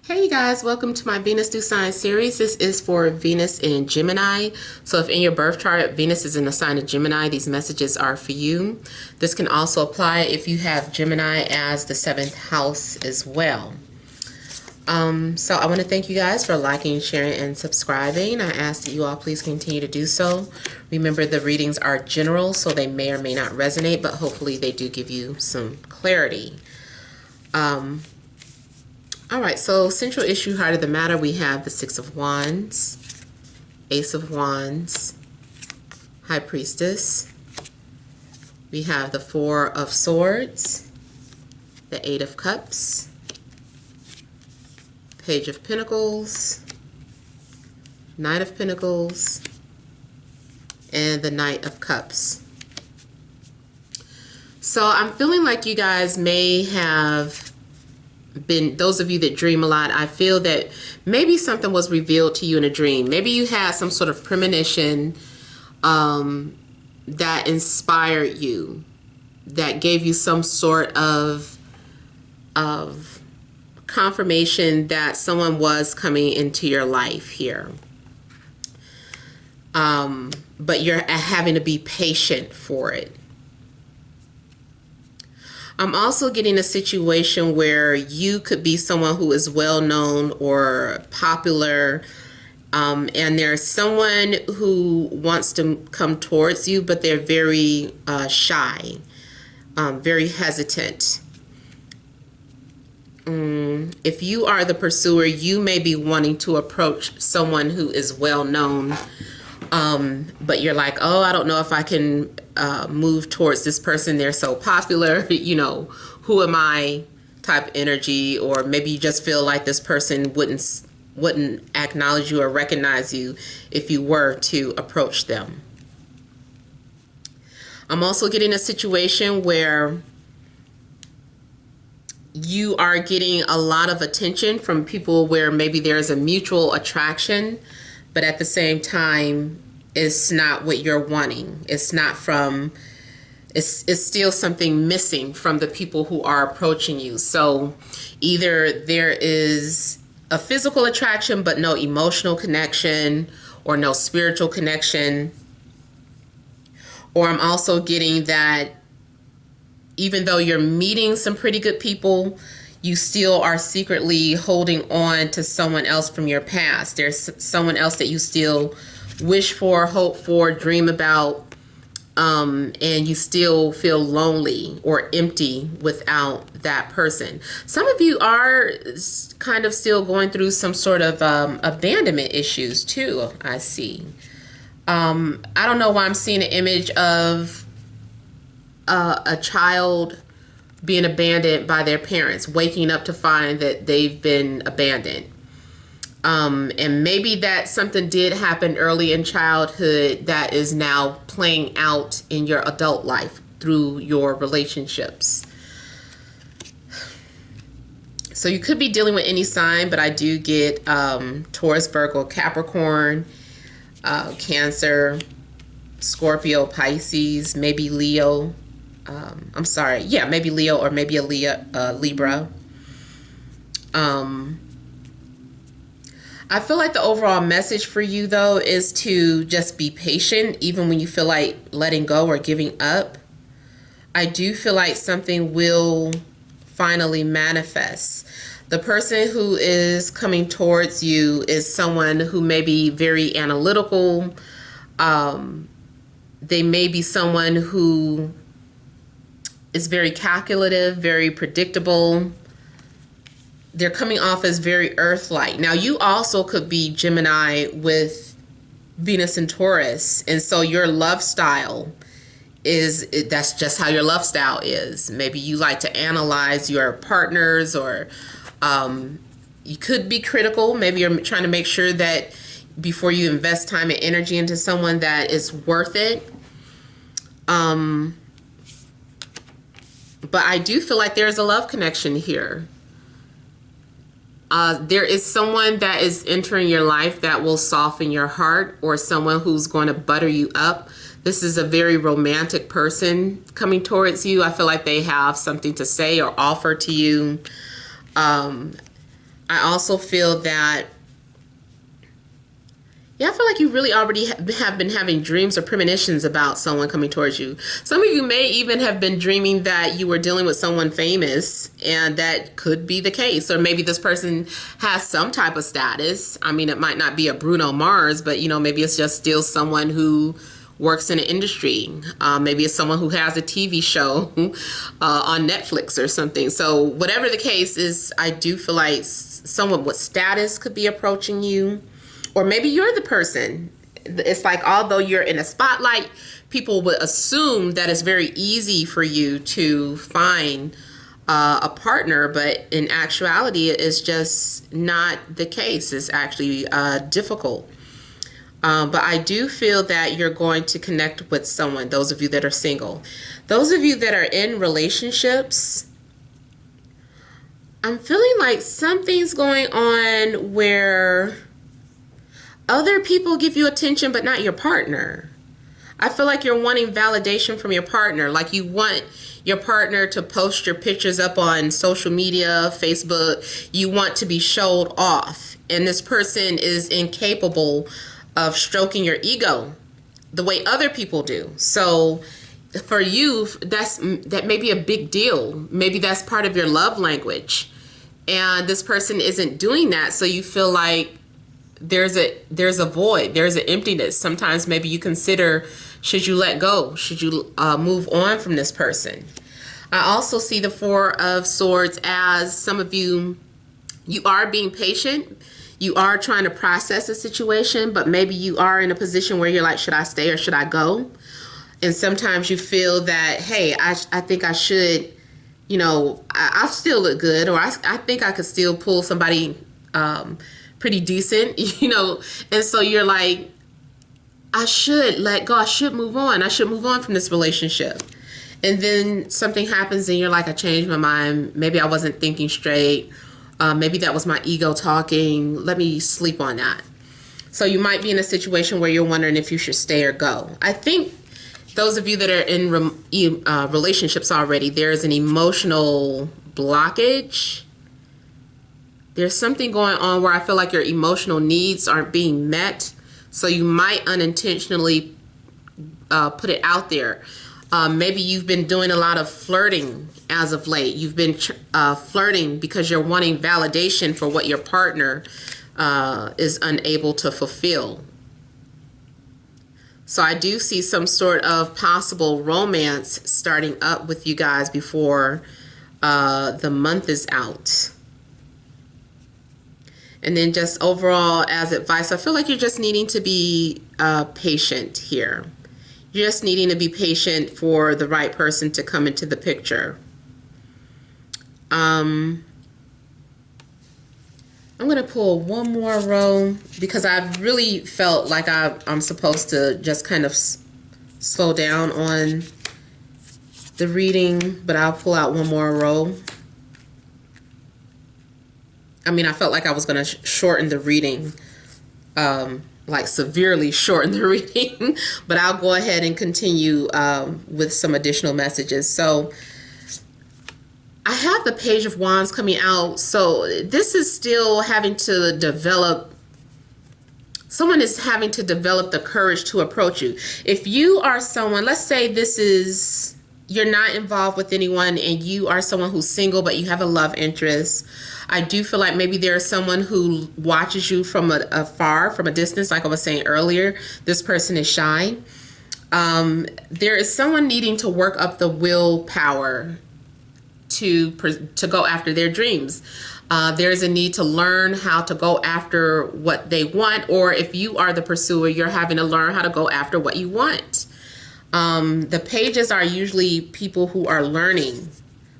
Hey you guys, welcome to my Venus New Sign series. This is for Venus in Gemini. So if in your birth chart, Venus is in the sign of Gemini, these messages are for you. This can also apply if you have Gemini as the 7th house as well. So I want to thank you guys for liking, sharing, and subscribing. I ask that you all please continue to do so. Remember, the readings are general, so they may or may not resonate, but hopefully they do give you some clarity. All right, so central issue, heart of the matter, we have the Six of Wands, Ace of Wands, High Priestess. We have the Four of Swords, the Eight of Cups, Page of Pentacles, Knight of Pentacles, and the Knight of Cups. So I'm feeling like you guys may have been, those of you that dream a lot, I feel that maybe something was revealed to you in a dream. Maybe you had some sort of premonition that inspired you, that gave you some sort of confirmation that someone was coming into your life here. But you're having to be patient for it. I'm also getting a situation where you could be someone who is well known or popular, and there's someone who wants to come towards you, but they're very shy, very hesitant. If you are the pursuer, you may be wanting to approach someone who is well known, but you're like, oh, I don't know if I can move towards this person. They're so popular, you know, who am I type energy. Or maybe you just feel like this person wouldn't acknowledge you or recognize you if you were to approach them. I'm also getting a situation where you are getting a lot of attention from people where maybe there's a mutual attraction, but at the same time, it's not what you're wanting. It's not from, it's still something missing from the people who are approaching you. So either there is a physical attraction, but no emotional connection or no spiritual connection. Or I'm also getting that even though you're meeting some pretty good people, you still are secretly holding on to someone else from your past. There's someone else that you still wish for, hope for, dream about, and you still feel lonely or empty without that person. Some of you are kind of still going through some sort of abandonment issues too, I see. I don't know why I'm seeing an image of a child being abandoned by their parents, waking up to find that they've been abandoned. And maybe that something did happen early in childhood that is now playing out in your adult life through your relationships. So you could be dealing with any sign, but I do get Taurus, Virgo, Capricorn, Cancer, Scorpio, Pisces, maybe Leo. I'm sorry. Yeah, maybe Leo or maybe a Libra. I feel like the overall message for you, though, is to just be patient, even when you feel like letting go or giving up. I do feel like something will finally manifest. The person who is coming towards you is someone who may be very analytical. They may be someone who is very calculative, very predictable. They're coming off as very earth-like. Now, you also could be Gemini with Venus and Taurus, and so your love style that's just how your love style is. Maybe you like to analyze your partners, or you could be critical. Maybe you're trying to make sure that before you invest time and energy into someone that is worth it. But I do feel like there's a love connection here. There is someone that is entering your life that will soften your heart, or someone who's going to butter you up. This is a very romantic person coming towards you. I feel like they have something to say or offer to you. I I also feel that, yeah, I feel like you really already have been having dreams or premonitions about someone coming towards you. Some of you may even have been dreaming that you were dealing with someone famous, and that could be the case. Or maybe this person has some type of status. I mean, it might not be a Bruno Mars, but, you know, maybe it's just still someone who works in an industry. Maybe it's someone who has a TV show on Netflix or something. So whatever the case is, I do feel like someone with status could be approaching you. Or maybe you're the person. It's like, although you're in a spotlight, people would assume that it's very easy for you to find a partner, but in actuality, it's just not the case. It's actually difficult. But I do feel that you're going to connect with someone, those of you that are single. Those of you that are in relationships, I'm feeling like something's going on where other people give you attention, but not your partner. I feel like you're wanting validation from your partner. Like you want your partner to post your pictures up on social media, Facebook. You want to be showed off. And this person is incapable of stroking your ego the way other people do. So for you, that may be a big deal. Maybe that's part of your love language. And this person isn't doing that. So you feel like there's a void, there's an emptiness. Sometimes maybe you consider, should you let go? Should you move on from this person? I also see the Four of Swords as some of you are being patient. You are trying to process a situation, but maybe you are in a position where you're like, should I stay or should I go? And sometimes you feel that, hey, I think I should, you know, I still look good, or I think I could still pull somebody pretty decent, you know, and so you're like, I should let go, I should move on from this relationship. And then something happens and you're like, I changed my mind, maybe I wasn't thinking straight, maybe that was my ego talking, let me sleep on that. So you might be in a situation where you're wondering if you should stay or go. I think those of you that are in relationships already, there's an emotional blockage. There's something going on where I feel like your emotional needs aren't being met. So you might unintentionally put it out there. Maybe you've been doing a lot of flirting as of late. You've been flirting because you're wanting validation for what your partner is unable to fulfill. So I do see some sort of possible romance starting up with you guys before the month is out. And then just overall as advice, I feel like you're just needing to be patient here. You're just needing to be patient for the right person to come into the picture. I'm going to pull one more row because I've really felt like I'm supposed to just kind of slow down on the reading, but I'll pull out one more row. I mean, I felt like I was going to shorten the reading, like severely shorten the reading, but I'll go ahead and continue with some additional messages. So I have the Page of Wands coming out. So this is still having to develop, someone is having to develop the courage to approach you. If you are someone, let's say this is, you're not involved with anyone and you are someone who's single, but you have a love interest. I do feel like maybe there's someone who watches you from afar, from a distance, like I was saying earlier. This person is shy. There is someone needing to work up the willpower to go after their dreams. There's a need to learn how to go after what they want, or if you are the pursuer, you're having to learn how to go after what you want. The pages are usually people who are learning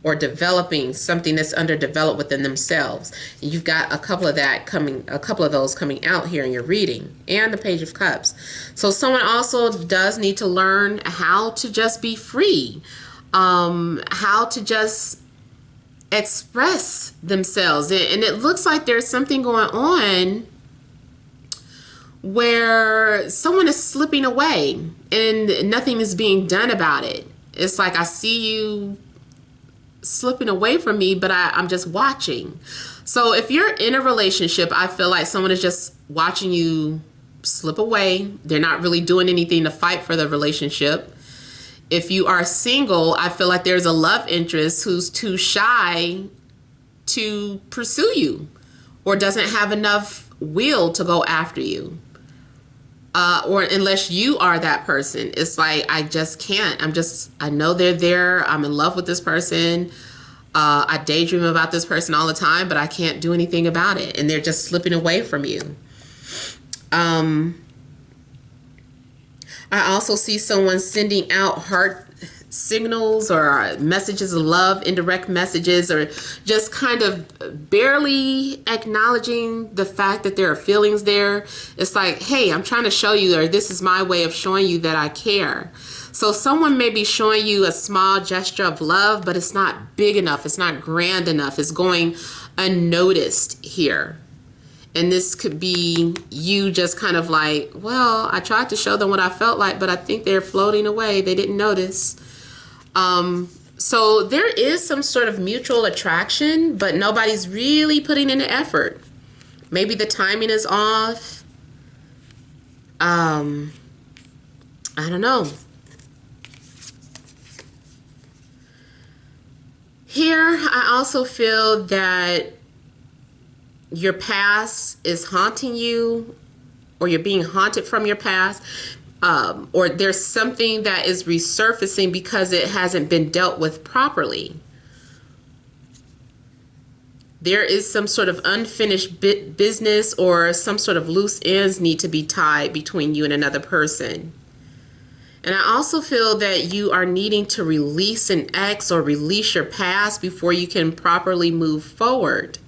or developing something that's underdeveloped within themselves. And you've got a couple of those coming out here in your reading, and the Page of Cups. So someone also does need to learn how to just be free, how to just express themselves. And it looks like there's something going on where someone is slipping away and nothing is being done about it. It's like, I see you slipping away from me, but I'm just watching. So if you're in a relationship, I feel like someone is just watching you slip away. They're not really doing anything to fight for the relationship. If you are single, I feel like there's a love interest who's too shy to pursue you or doesn't have enough will to go after you. Or unless you are that person, it's like, I just can't. I know they're there. I'm in love with this person. I daydream about this person all the time, but I can't do anything about it. And they're just slipping away from you. I also see someone sending out heart signals or messages of love, indirect messages, or just kind of barely acknowledging the fact that there are feelings there. It's like, hey, I'm trying to show you, or this is my way of showing you that I care. So someone may be showing you a small gesture of love, but it's not big enough. It's not grand enough. It's going unnoticed here. And this could be you just kind of like, well, I tried to show them what I felt like, but I think they're floating away. They didn't notice. So there is some sort of mutual attraction, but nobody's really putting in the effort. Maybe the timing is off. I don't know. Here, I also feel that your past is haunting you, or you're being haunted from your past, or there's something that is resurfacing because it hasn't been dealt with properly. There is some sort of unfinished business, or some sort of loose ends need to be tied between you and another person. And I also feel that you are needing to release an ex or release your past before you can properly move forward.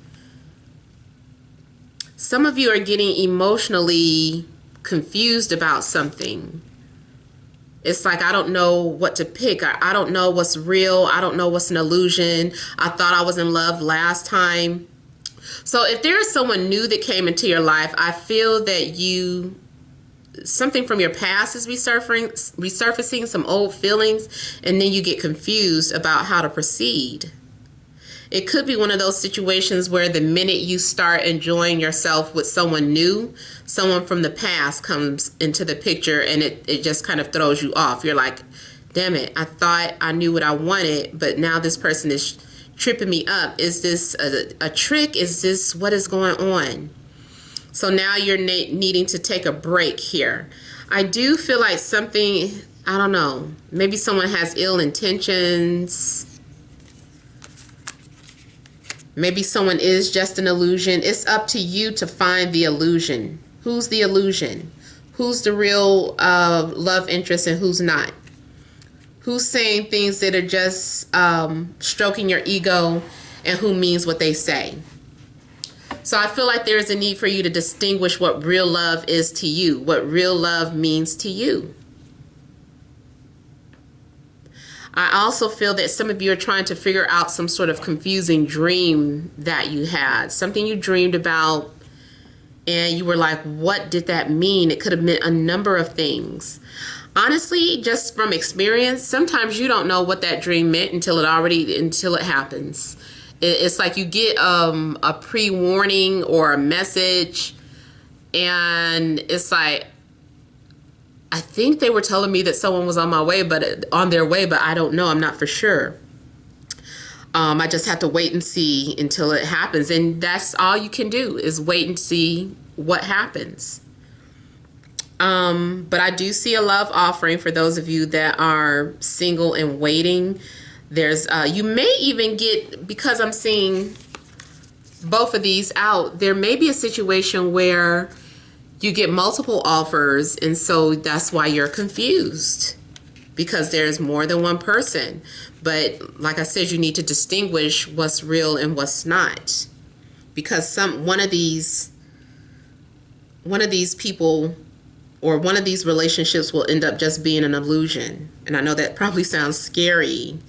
Some of you are getting emotionally confused about something. It's like, I don't know what to pick. I don't know what's real. I don't know what's an illusion. I thought I was in love last time. So if there is someone new that came into your life, I feel that something from your past is resurfacing some old feelings, and then you get confused about how to proceed. It could be one of those situations where the minute you start enjoying yourself with someone new, someone from the past comes into the picture, and it just kind of throws you off. You're like, damn it, I thought I knew what I wanted, but now this person is tripping me up. Is this a trick? Is this what is going on? So now you're needing to take a break here. I do feel like something, I don't know, maybe someone has ill intentions. Maybe someone is just an illusion. It's up to you to find the illusion. Who's the illusion? Who's the real love interest and who's not? Who's saying things that are just stroking your ego, and who means what they say? So I feel like there's a need for you to distinguish what real love is to you, what real love means to you. I also feel that some of you are trying to figure out some sort of confusing dream that you had, something you dreamed about, and you were like, what did that mean? It could have meant a number of things. Honestly, just from experience, sometimes you don't know what that dream meant until it happens. It's like you get a pre-warning or a message, and it's like, I think they were telling me that someone was on their way, but I don't know. I'm not for sure. I just have to wait and see until it happens. And that's all you can do, is wait and see what happens. But I do see a love offering for those of you that are single and waiting. There's, you may even get, because I'm seeing both of these out, there may be a situation where you get multiple offers, and so that's why you're confused, because there's more than one person. But like I said, you need to distinguish what's real and what's not, because one of these people or one of these relationships will end up just being an illusion. And I know that probably sounds scary.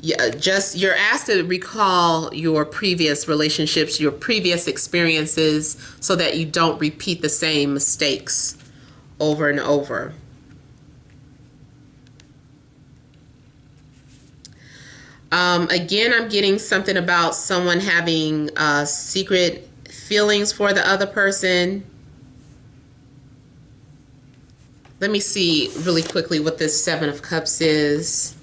You're asked to recall your previous relationships, your previous experiences, so that you don't repeat the same mistakes over and over. Again, I'm getting something about someone having secret feelings for the other person. Let me see really quickly what this Seven of Cups is.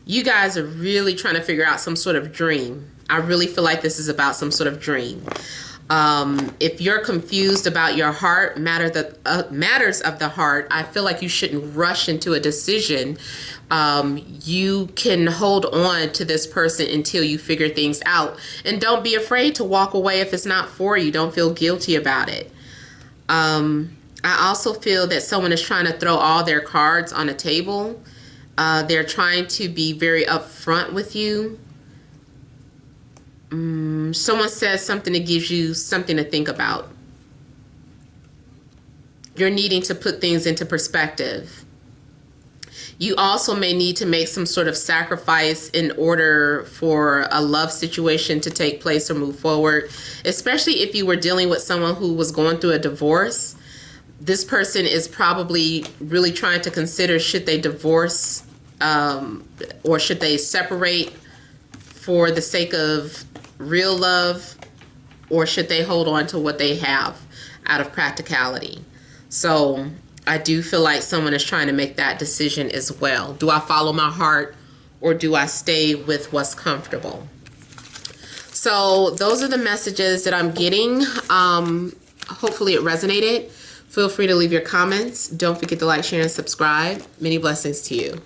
You guys are really trying to figure out some sort of dream. I really feel like this is about some sort of dream. If you're confused about your heart, matters of the heart, I feel like you shouldn't rush into a decision. You can hold on to this person until you figure things out. And don't be afraid to walk away if it's not for you. Don't feel guilty about it. I also feel that someone is trying to throw all their cards on a table. They're trying to be very upfront with you. Someone says something that gives you something to think about. You're needing to put things into perspective. You also may need to make some sort of sacrifice in order for a love situation to take place or move forward, especially if you were dealing with someone who was going through a divorce. This person is probably really trying to consider, should they divorce or should they separate for the sake of real love, or should they hold on to what they have out of practicality? So I do feel like someone is trying to make that decision as well. Do I follow my heart, or do I stay with what's comfortable? So those are the messages that I'm getting. Hopefully it resonated. Feel free to leave your comments. Don't forget to like, share, and subscribe. Many blessings to you.